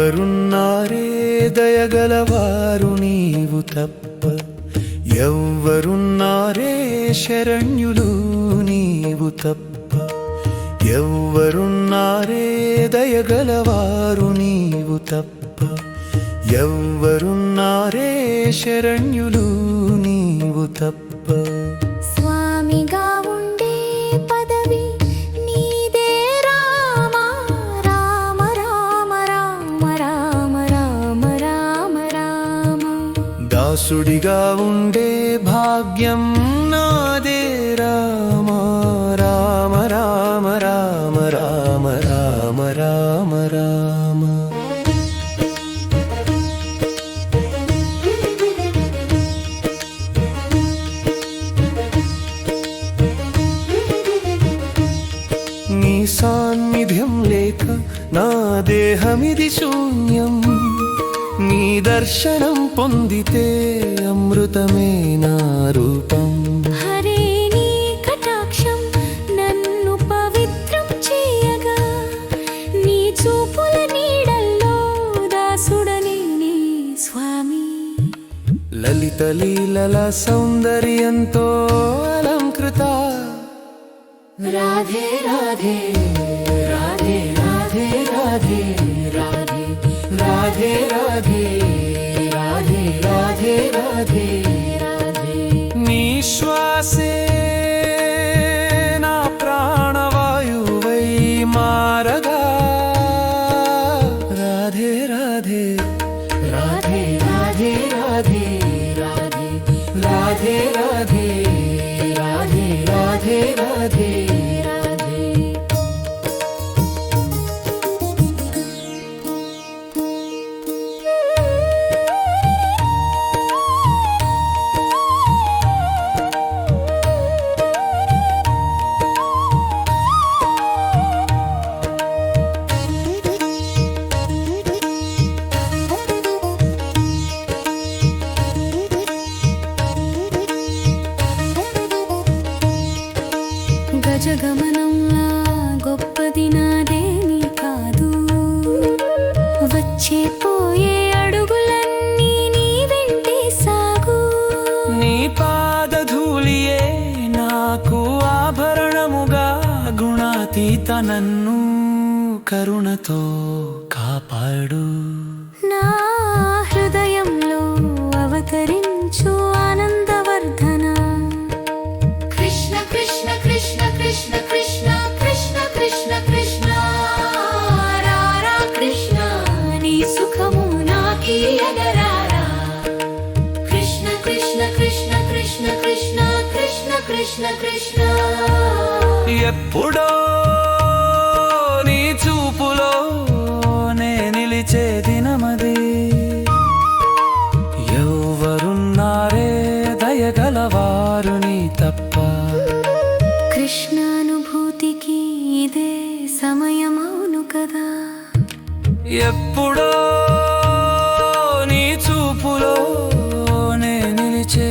ఎవ్వరున్నారే దయగలవారు నీవు తప్ప, ఎవ్వరున్నారే శరణ్యులు నీవు తప్ప, ఎవ్వరున్నారే దయగలవారు నీవు తప్ప, ఎవ్వరున్నారే శరణ్యులు నీవు తప్ప. స్వామిగా ఉండే పదవి నీదే రామ రామ రామ రామ రామ రామ రామ రామ. దాసుడిగా ఉండే భాగ్యం నాదే రామ రామ రామ రామ రామ రామ రామ రామ. నీ సాన్నిధ్యం లేక నా దేహమిది శూన్యం, నీ దర్శనం పొందితే అమృతమే నా రూపం. హరే నీ కటాక్షం నన్ను పవిత్రం చేయగా, నీ చూపుల నీడల్లో దాసుడనే నీ స్వామి. లలిత లీలల సౌందర్యంతో అలంకృత రాధే రాధే రాధే రాధే రాధే రాధే రాధే రాధే రాధే రాధే రాధే రాధే. నీ శ్వాసే నా ప్రాణవాయువై మారగా, రాధే రాధే రాధే రాధే రాధే రాధే రాధే రాధే రాధే రాధే రాధే రాధే. గజగమనంలా గొప్పది నాదేమీ కాదు, వచ్చే పోయే అడుగులన్నీ నీ వెంటే సాగు. నీ పాదధూళియే నాకు ఆభరణముగా, గుణాతీత నన్ను కరుణతో కాపాడు. నా హృదయంలో అవతరించు ఆనందవర్ధన. కృష్ణ కృష్ణ కృష్ణ కృష్ణ కృష్ణ కృష్ణ కృష్ణ కృష్ణ రారా కృష్ణ, నీ సుఖము నాకీయగరారా. కృష్ణ కృష్ణ కృష్ణ కృష్ణ కృష్ణ కృష్ణ కృష్ణ కృష్ణ. ఎప్పుడో నీ చూపులో నే నిలిచే దినమది, ఎవ్వరున్నారే దయగలవారు నీ తప్ప. కృష్ణానుభూతికి ఇదే సమయమౌను కదా. ఎప్పుడో నీ చూపులో నే నిలిచే